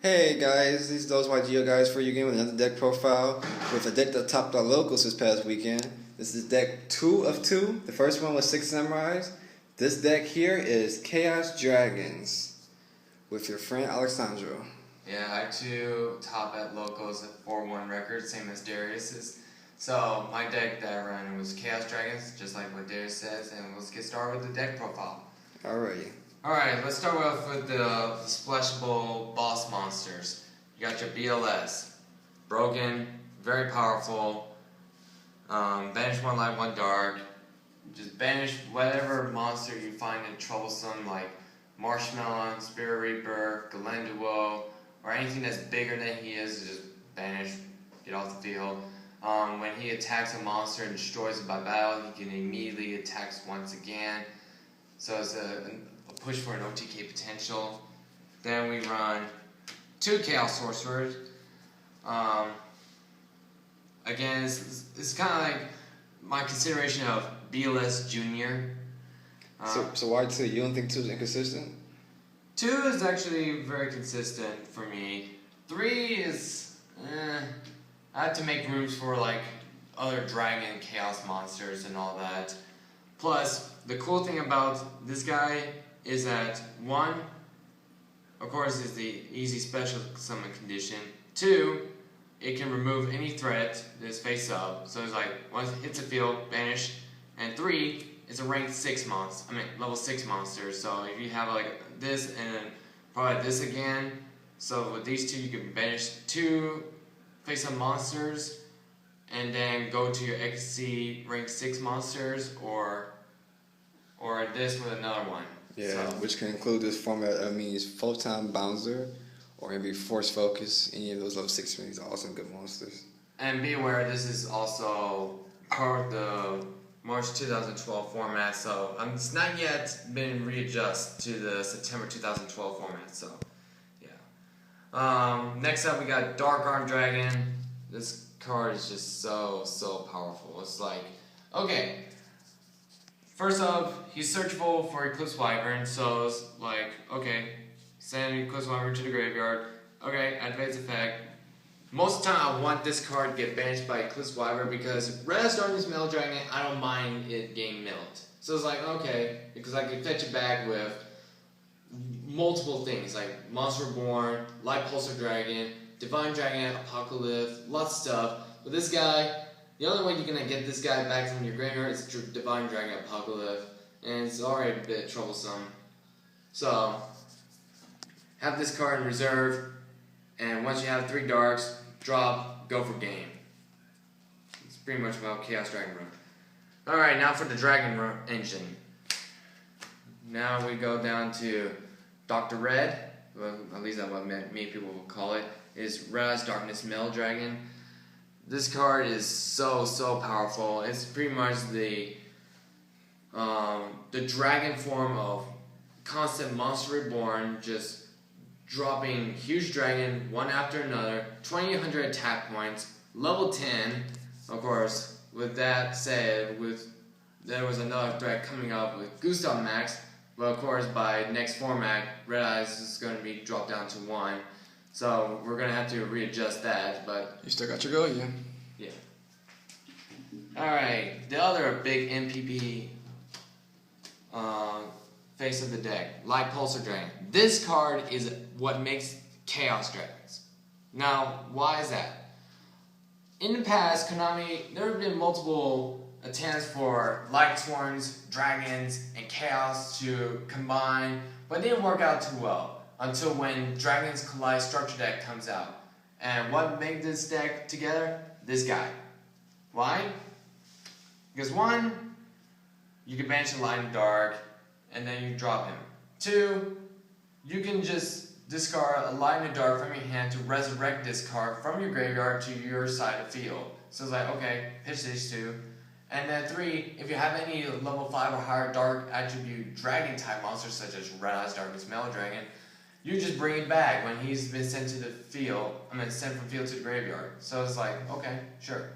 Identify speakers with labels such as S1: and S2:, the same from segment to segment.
S1: Hey guys, this is ThoseYGOguys for Yugioh with another deck profile with a deck that topped our locals this past weekend. This is deck 2 of 2. The first one was 6 Samurais. This deck here is Chaos Dragons with your friend Alessandro.
S2: Yeah, I too top at locals at 4-1 record, same as Darius's. So my deck that I ran was Chaos Dragons, just like what Darius says, and let's get started with the deck profile.
S1: Alrighty.
S2: Alright, let's start off with the splashable boss monsters. You got your BLS. Broken, very powerful. Banish 1 light, 1 dark. Just banish whatever monster you find it troublesome, like Marshmallow, Spirit Reaper, Yugioh, or anything that's bigger than he is, just banish, get off the field. When he attacks a monster and destroys it by battle, he can immediately attack once again. So it's a push for an OTK potential. Then we run 2 Chaos Sorcerers. Again, it's kind of like my consideration of BLS Junior.
S1: So why 2? You don't think 2 is inconsistent?
S2: 2 is actually very consistent for me. 3 is, I have to make rooms for like other dragon chaos monsters and all that. Plus, the cool thing about this guy is that 1, of course, is the easy special summon condition. 2, it can remove any threat that's face up. So it's like, once it hits the field, banish. And 3, it's a ranked 6 monster. Level 6 monster. So if you have like this and then probably this again. So with these 2, you can banish 2 face up monsters and then go to your XC ranked 6 monsters or this with another one.
S1: Yeah, so, which can include this format that means Photon Bouncer or maybe Force Focus. Any of those level 6 rings are also good monsters.
S2: And be aware, this is also part of the March 2012 format, so it's not yet been readjusted to the September 2012 format, so yeah. Next up we got Dark Arm Dragon. This card is just so powerful. It's like, okay, first up, he's searchable for Eclipse Wyvern, so it's like, okay, send Eclipse Wyvern to the graveyard. Okay, activates effect. Most of the time I want this card to get banished by Eclipse Wyvern because Red Darkness Metal Dragon, I don't mind it getting milled. So it's like, okay, because I can fetch it back with multiple things like Monster Reborn, Light Pulsar Dragon, Divine Dragon, Apocalypse, lots of stuff. But this guy, the only way you're going to get this guy back from your graveyard is Divine Dragon Apocalypse, and it's already a bit troublesome. So, have this card in reserve, and once you have 3 darks, drop, go for game. It's pretty much about Chaos Dragon Run. Alright, now for the Dragon Engine. Now we go down to Dr. Red, well, at least that's what many people will call it, is Red Darkness Metal Dragon. This card is so powerful. It's pretty much the dragon form of constant Monster Reborn, just dropping huge dragon one after another, 2,800 attack points, level 10. Of course, with that said, there was another threat coming up with Gustav Max, but of course by next format, Red Eyes is going to be dropped down to 1. So we're going to have to readjust that, but...
S1: You still got your go, yeah.
S2: Yeah. Alright, the other big MPP face of the deck, Light Pulsar Dragon. This card is what makes Chaos Dragons. Now, why is that? In the past, Konami, there have been multiple attempts for Light Sworns, Dragons, and Chaos to combine, but it didn't work out too well until when Dragons Collide Structure Deck comes out. And what made this deck together? This guy. Why? Because 1, you can banish the Light and Dark, and then you drop him. 2, you can just discard a Light and Dark from your hand to resurrect this card from your graveyard to your side of the field. So it's like, okay, pitch these 2. And then 3, if you have any level 5 or higher Dark Attribute Dragon type monsters such as Red Eyes Darkness Metal Dragon, you just bring it back when he's been sent to the field, sent from field to the graveyard. So it's like, okay, sure.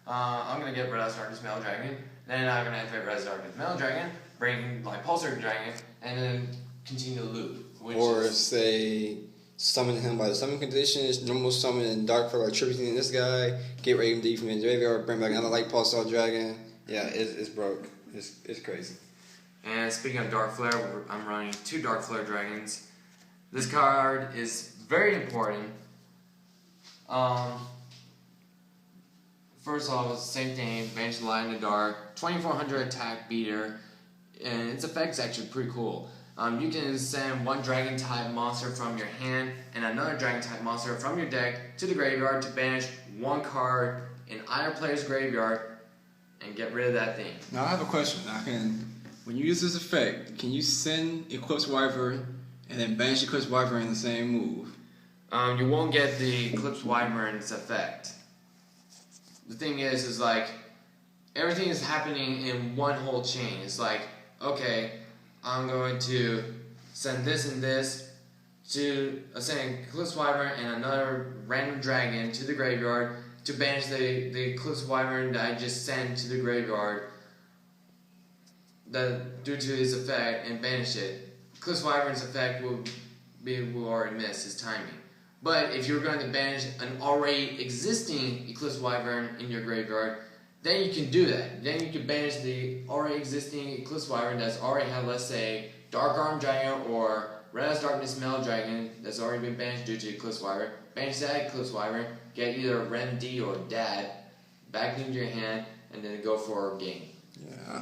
S2: I'm going to get Red Eyes Darkness Metal Dragon, then I'm going to activate Red Eyes Darkness Metal Dragon, bring like Pulsar Dragon, and then continue the loop.
S1: Or say summon him by the summon conditions, normal summon and dark for attributing this guy, get Raven D from the graveyard, bring back another Light Pulsar Dragon. Yeah, it's broke. It's crazy.
S2: And speaking of Dark Flare, I'm running 2 Dark Flare Dragons. This card is very important. First off, same thing, Banish the Light in the Dark, 2400 attack beater, and its effect's actually pretty cool. You can send 1 Dragon type monster from your hand and another Dragon type monster from your deck to the graveyard to banish 1 card in either player's graveyard and get rid of that thing.
S3: Now I have a question. When you use this effect, can you send Eclipse Wyvern and then banish Eclipse Wyvern in the same move?
S2: You won't get the Eclipse Wyvern's effect. The thing is like, everything is happening in one whole chain. It's like, okay, I'm going to send this and this to send Eclipse Wyvern and another random dragon to the graveyard to banish the Eclipse Wyvern that I just sent to the graveyard that due to his effect and banish it. Eclipse Wyvern's effect will already miss his timing. But if you're going to banish an already existing Eclipse Wyvern in your graveyard, then you can do that. Then you can banish the already existing Eclipse Wyvern that's already had, let's say, Dark Arm Dragon or Red as Darkness Metal Dragon that's already been banished due to Eclipse Wyvern. Banish that Eclipse Wyvern, get either Rem D or Dad back into your hand, and then go for a game.
S3: Yeah.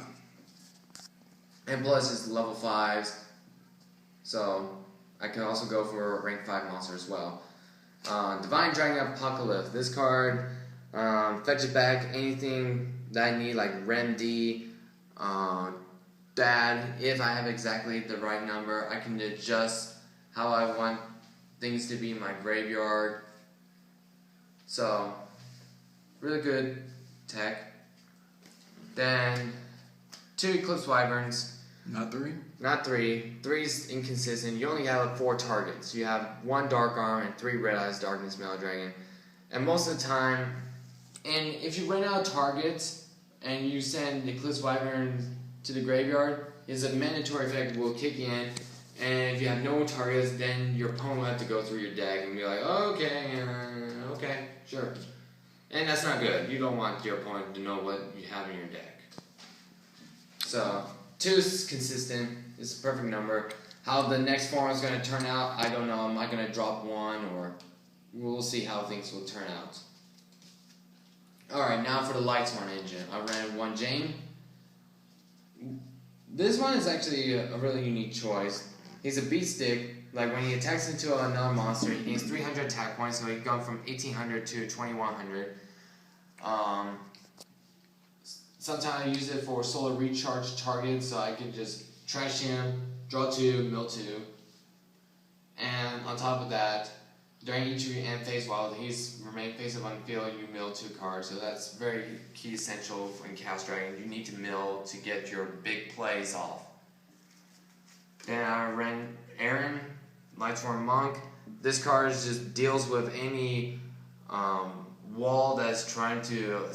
S2: And plus it's level 5s, so I can also go for a rank 5 monster as well. Divine Dragon Apocalypse. This card fetches back anything that I need, like Rem D, Dad. If I have exactly the right number, I can adjust how I want things to be in my graveyard. So, really good tech. Then 2 Eclipse Wyverns.
S3: Not 3?
S2: Not 3. 3's inconsistent. You only have 4 targets. You have 1 Dark Arm and 3 Red Eyes Darkness Metal Dragon. And most of the time, and if you run out of targets and you send the Eclipse Wyvern to the graveyard, his mandatory effect will kick in. And if you have no targets, then your opponent will have to go through your deck and be like, oh, okay, sure. And that's not good. You don't want your opponent to know what you have in your deck. So 2 is consistent. It's a perfect number. How the next form is going to turn out, I don't know. Am I going to drop 1, or we'll see how things will turn out. Alright, now for the Lightsworn engine. I ran 1 Jane. This one is actually a really unique choice. He's a beat stick. Like when he attacks into another monster, he gains 300 attack points, so he can go from 1800 to 2100. Sometimes I use it for solar recharge targets, so I can just trash him, draw 2, mill 2. And on top of that, during each of your end phase while he's remain face up on the field, you mill 2 cards. So that's very key essential in Chaos Dragon. You need to mill to get your big plays off. Then I ran Aaron, Lightsworn Monk. This card just deals with any wall that's trying to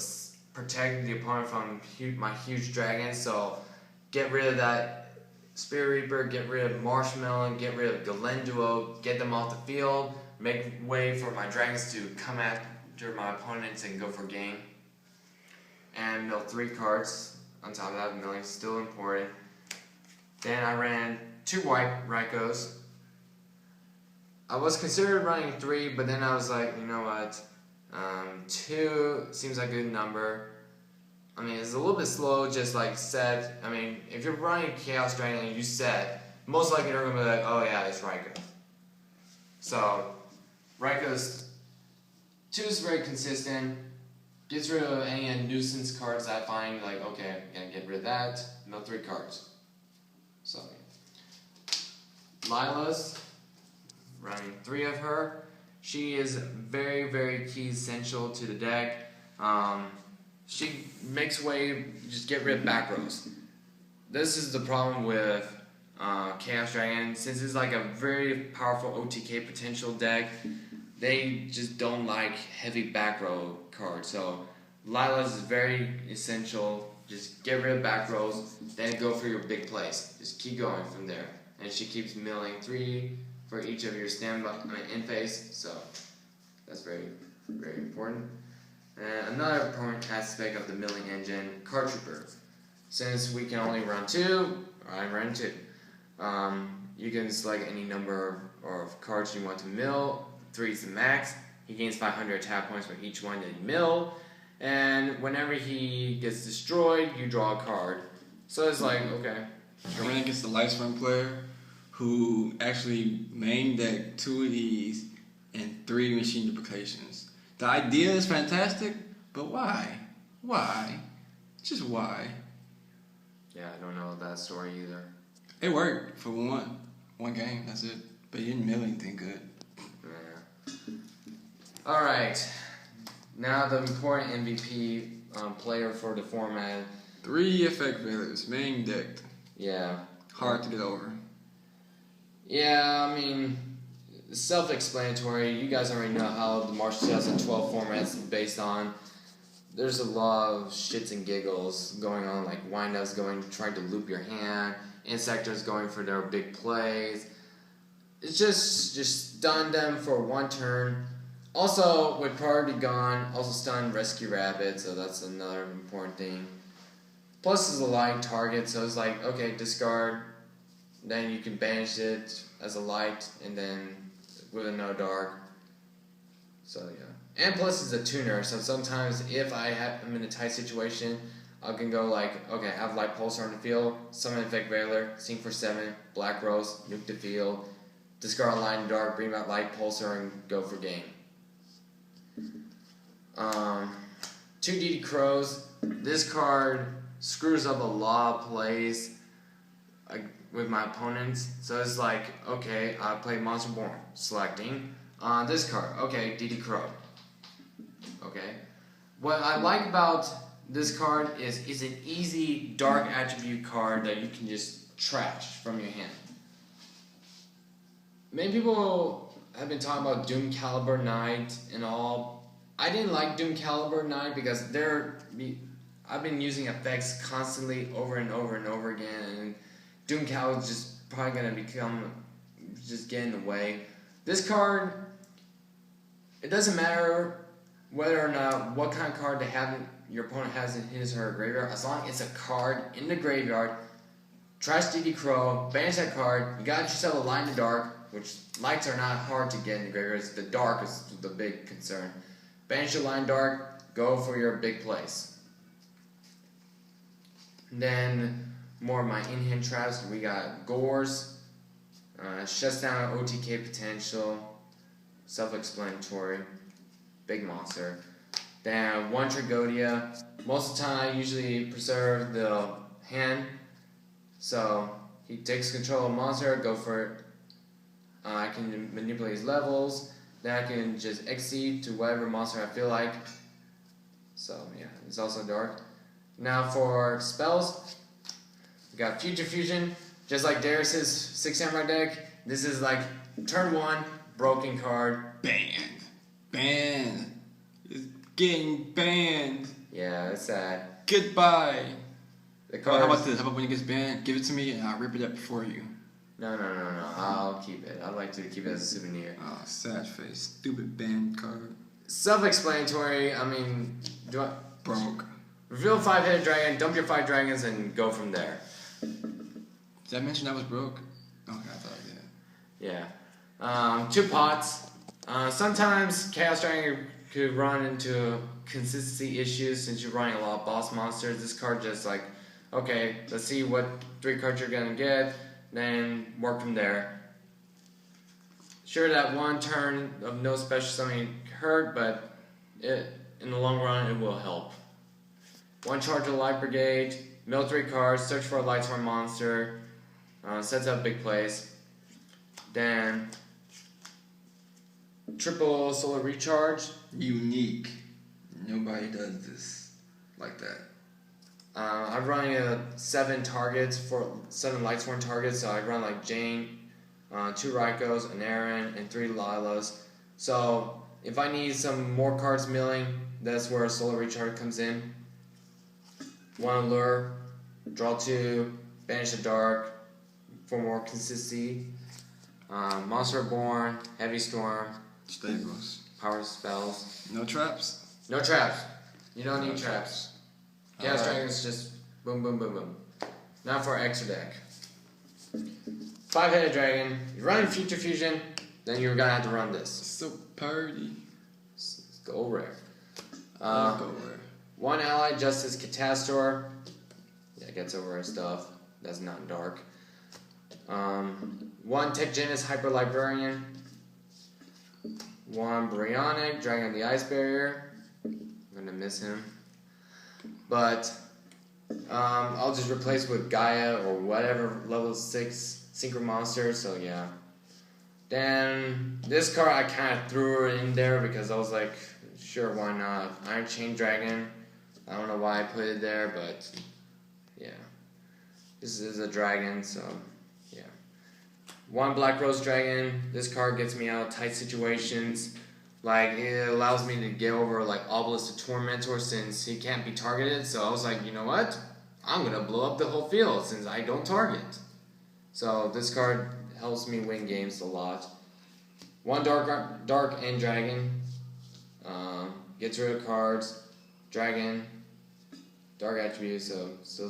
S2: protect the opponent from my huge dragon. So get rid of that Spirit Reaper, get rid of Marshmallow, get rid of Galenduo, get them off the field, make way for my dragons to come after my opponents and go for game. And mill 3 cards on top of that. Milling still important. Then I ran 2 white Raikos. I was considering running 3, but then I was like, you know what? 2 seems like a good number. I mean, it's a little bit slow, just like set. I mean, if you're running Chaos Dragon and you set, most likely they're going to be like, oh yeah, it's Raikos. So, Raikos 2 is very consistent. Gets rid of any nuisance cards that I find, like, okay, I'm going to get rid of that. Mill 3 cards. So, Lila's, running 3 of her. She is very, very key essential to the deck. She makes way, just get rid of back rows. This is the problem with Chaos Dragon. Since it's like a very powerful OTK potential deck, they just don't like heavy back row cards. So Lila's is very essential. Just get rid of back rows, then go for your big plays. Just keep going from there. And she keeps milling 3 for each of your in phase, so that's very, very important. And another important aspect of the milling engine, card trooper. Since we can only run 2, I ran 2. You can select any number of cards you want to mill. 3 is the max. He gains 500 attack points for each one that you mill. And whenever he gets destroyed, you draw a card. So it's like, okay.
S3: I ran against the Lightsworn player who actually main decked 2 of these and 3 machine duplications. The idea is fantastic, but why? Why? Just why?
S2: Yeah, I don't know that story either.
S3: It worked for one game, that's it. But he didn't mill anything good.
S2: Yeah. Alright. Now the important MVP player for the format.
S3: 3 effect veilers, main decked.
S2: Yeah.
S3: Hard to get over.
S2: Yeah, I mean, self-explanatory. You guys already know how the March 2012 format's based on. There's a lot of shits and giggles going on, like windups trying to loop your hand, insectors going for their big plays. It's just stun them for 1 turn. Also, with priority gone, also stun rescue rabbit, so that's another important thing. Plus, it's a light target, so it's like, okay, discard, then you can banish it as a light, and then with a no dark. So yeah, and plus it's a tuner, so sometimes if I'm in a tight situation, I can go like, okay, I have light pulsar on the field, summon effect veiler, sing for 7, black rose, nuke the field, discard a line dark, bring back light pulsar, and go for game. 2 DD Crows. This card screws up a lot of plays with my opponents. So it's like, okay, I play Monster Born, selecting this card. Okay, DD Crow. Okay. What I like about this card is it's an easy dark attribute card that you can just trash from your hand. Many people have been talking about Doom Caliber Knight and all. I didn't like Doom Caliber Knight because I've been using effects constantly over and over and over again, and Doom Caliber is just probably going to just get in the way. This card, it doesn't matter whether or not what kind of card your opponent has in his or her graveyard, as long as it's a card in the graveyard, trash DD Crow, banish that card, you got yourself a line in the dark, which lights are not hard to get in the graveyard, the dark is the big concern. Banish your line dark, go for your big plays. Then, more of my in-hand traps, we got Gores, shuts down OTK potential, self-explanatory, big monster. Then 1 Tragodia, most of the time I usually preserve the hand, so he takes control of the monster, go for it. I can manipulate his levels, then I can just exceed to whatever monster I feel like. So yeah, it's also dark. Now for spells, we got Future Fusion, just like Darius's 6 Samurai deck. This is like turn 1, broken card.
S3: Banned. It's getting banned.
S2: Yeah, it's sad.
S3: Goodbye.
S2: The card.
S3: How about this? How about when it gets banned, give it to me and I'll rip it up for you.
S2: No. I'll keep it. I'd like to keep it as a souvenir.
S3: Oh, sad face. Stupid banned card.
S2: Self-explanatory. I mean,
S3: Broke.
S2: Reveal 5-headed dragon, dump your 5 dragons, and go from there.
S3: Did I mention I was broke? Okay, I thought I did.
S2: Yeah. 2 pots. Sometimes Chaos Dragon could run into consistency issues since you're running a lot of boss monsters. This card just like, okay, let's see what 3 cards you're gonna get, then work from there. Sure, that 1 turn of no special summon hurt, but in the long run, it will help. 1 charge of Light Brigade, mill 3 cards, search for a Lightsworn monster, sets up big plays. Then, triple solar recharge.
S3: Unique. Nobody does this like that.
S2: I'm running 7 targets for 7 Lightsworn targets, so I run like Jane, 2 Raikos, an Aaron, and 3 Lilas. So if I need some more cards milling, that's where a solar recharge comes in. 1 Allure, draw 2, banish the dark for more consistency. Monster Born, Heavy Storm,
S3: Staples.
S2: Power Spells.
S3: No traps?
S2: No traps. You don't need
S3: No
S2: traps. Chaos Dragons just boom, boom, boom, boom. Now for extra deck. 5-headed dragon. You run Future Fusion, then you're gonna have to run this.
S3: So party.
S2: It's go rare.
S3: Go rare.
S2: 1 ally Justice Catastor. Yeah, gets over and stuff. That's not dark. 1 Tech Genis Hyper Librarian. 1 Baryonic Dragon of the Ice Barrier. I'm gonna miss him. But I'll just replace with Gaia or whatever level 6 Synchro Monster, so yeah. Then this card I kind of threw it in there because I was like, sure, why not? Iron Chain Dragon. I don't know why I put it there, but yeah. This is a dragon, so yeah. 1 Black Rose Dragon. This card gets me out of tight situations. Like, it allows me to get over, like, Obelisk to Tormentor since he can't be targeted. So I was like, you know what? I'm going to blow up the whole field since I don't target. So this card helps me win games a lot. 1 Dark End Dragon. Gets rid of cards. Dragon. Dark attributes, so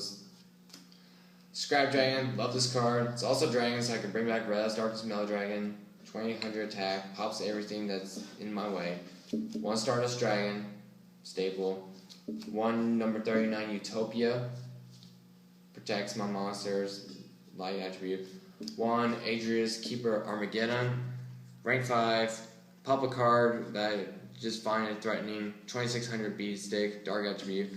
S2: Scrap Dragon, love this card. It's also Dragon, so I can bring back Red Darkness Metal Dragon. 2000 attack, pops everything that's in my way. 1 Stardust Dragon, staple. 1 number 39 Utopia, protects my monsters, light attribute. 1 Adrius Keeper Armageddon, rank 5, pop a card that just find it threatening. 2600 beat stick, dark attribute.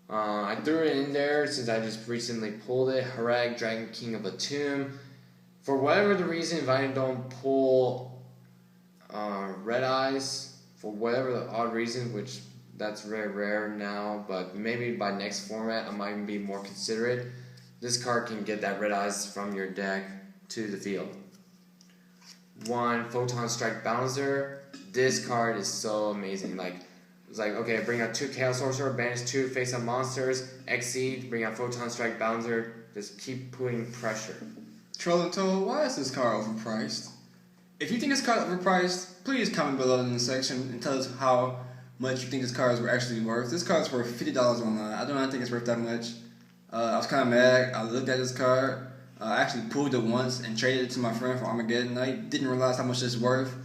S2: I threw it in there since I just recently pulled it. Harag, Dragon King of a Tomb. For whatever the reason, if I don't pull Red Eyes, for whatever the odd reason, which that's very rare now, but maybe by next format I might be more considerate, this card can get that Red Eyes from your deck to the field. 1 Photon Strike Bouncer. This card is so amazing. Like, it's like, okay, bring out 2 Chaos Sorcerer, banish 2 face-up monsters, Exceed, bring out Photon Strike Bouncer, just keep putting pressure.
S3: Troll and Toll, why is this card overpriced? If you think this card is overpriced, please comment below in the section and tell us how much you think this card is actually worth. This card is worth $50 online. I do not think it's worth that much. I was kind of mad. I looked at this card. I actually pulled it once and traded it to my friend for Armageddon. I didn't realize how much it's worth.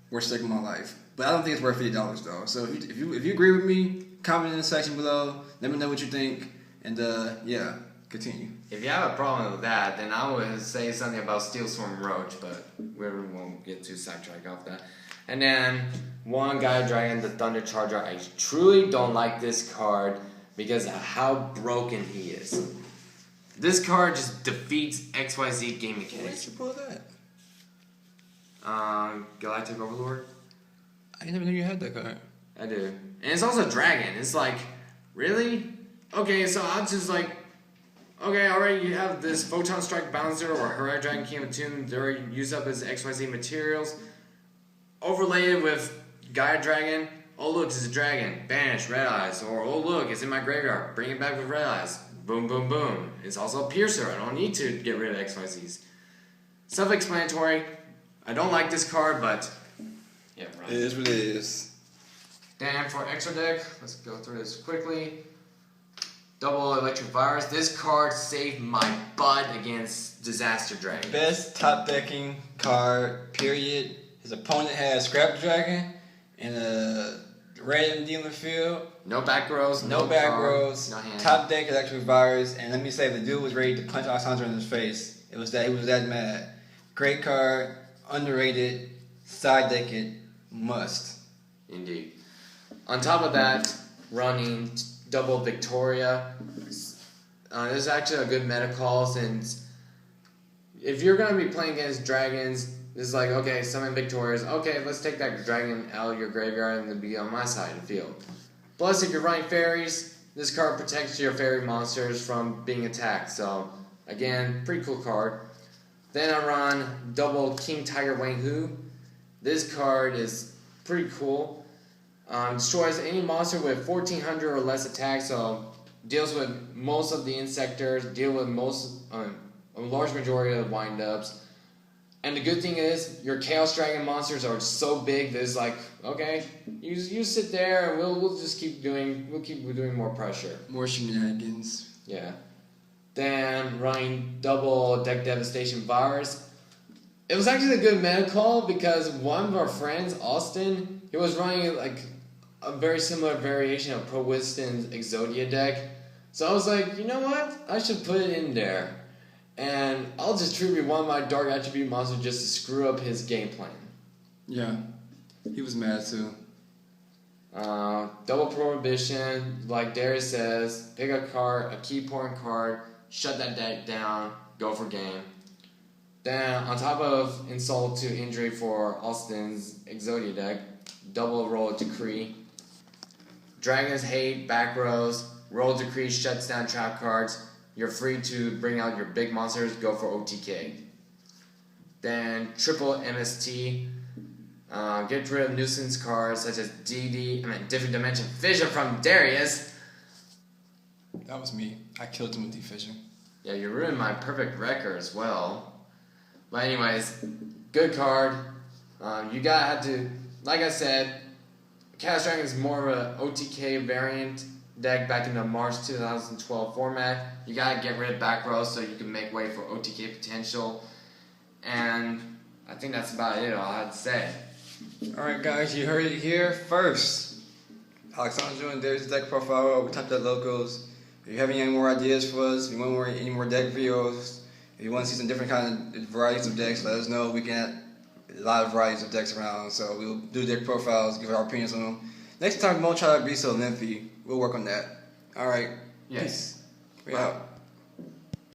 S3: Worst stick of my life. But I don't think it's worth $50 though. So if you agree with me, comment in the section below. Let me know what you think. And yeah, continue.
S2: If you have a problem with that, then I would say something about Steel Storm Roach, but we won't get too sidetracked off that. And then 1 Gaia Dragon, the Thunder Charger. I truly don't like this card because of how broken he is. This card just defeats XYZ game mechanics.
S3: Where did you pull that?
S2: Galactic Overlord.
S3: I never knew you had that card.
S2: I do. And it's also Dragon. It's like, really? Okay, so I'll just like, okay, already you have this Photon Strike Bouncer or Heroic Dragon King of Tomb. They're already used up as XYZ materials. Overlay it with Gaia Dragon. Oh look, it's a dragon. Banish, Red Eyes. Or oh look, it's in my graveyard. Bring it back with Red Eyes. Boom, boom, boom. It's also a Piercer. I don't need to get rid of XYZs. Self-explanatory. I don't like this card, but yeah, right.
S3: It is what it is.
S2: Then for extra deck, let's go through this quickly. Double Electric Virus. This card saved my butt against Disaster Dragon.
S3: Best top decking card, period. His opponent has Scrap Dragon and a red dealer field.
S2: No back rows,
S3: No back rows.
S2: no hand.
S3: Top deck Electric Virus. And let me say, the dude was ready to punch Alessandro in his face. He was that mad. Great card, underrated, side deck it, must.
S2: Indeed. On top of that, running double Victoria. This is actually a good meta call since if you're going to be playing against dragons, it's like, okay, summon Victorias. Okay, let's take that dragon out of your graveyard and then be on my side of the field. Plus, if you're running fairies, this card protects your fairy monsters from being attacked. So, again, pretty cool card. Then I run double King Tiger Wang Hu. This card is pretty cool. Destroys any monster with 1400 or less attack, so deals with most of the insectors, deal with most, a large majority of the wind-ups. And the good thing is, your Chaos Dragon monsters are so big that it's like, okay, you sit there and we'll just keep doing more pressure.
S3: More shenanigans.
S2: Yeah. Then running double Deck Devastation Virus. It was actually a good meta call because one of our friends, Austin, he was running like a very similar variation of Pro Wiston's Exodia deck. So I was like, you know what? I should put it in there. And I'll just tribute one of my Dark Attribute monsters just to screw up his game plan.
S3: Yeah. He was mad too.
S2: Double Prohibition, like Darius says, pick a card, a key point card, shut that deck down, go for game. Then, on top of insult to injury for Austin's Exodia deck, double Roll Decree. Dragon's Hate, back rows, Roll Decree shuts down trap cards. You're free to bring out your big monsters, go for OTK. Then, triple MST. Get rid of nuisance cards such as Different Dimension Fissure from Darius.
S3: That was me. I killed him with D-Fissure.
S2: Yeah, you ruined my perfect record as well. But anyways, good card. You gotta have to, like I said, Chaos Dragon is more of an OTK variant deck back in the March 2012 format. You gotta get rid of back row so you can make way for OTK potential. And I think that's about it, all I had to say.
S1: Alright guys, you heard it here first. Alessandro and Darius' deck profile, we talked about locals. If you have any more ideas for us, if you want any more deck videos, if you want to see some different kind of varieties of decks, let us know. We can a lot of varieties of decks around, so we'll do deck profiles, give our opinions on them. Next time we won't try to be so lengthy. We'll work on that. Alright.
S2: Yes.
S1: We out.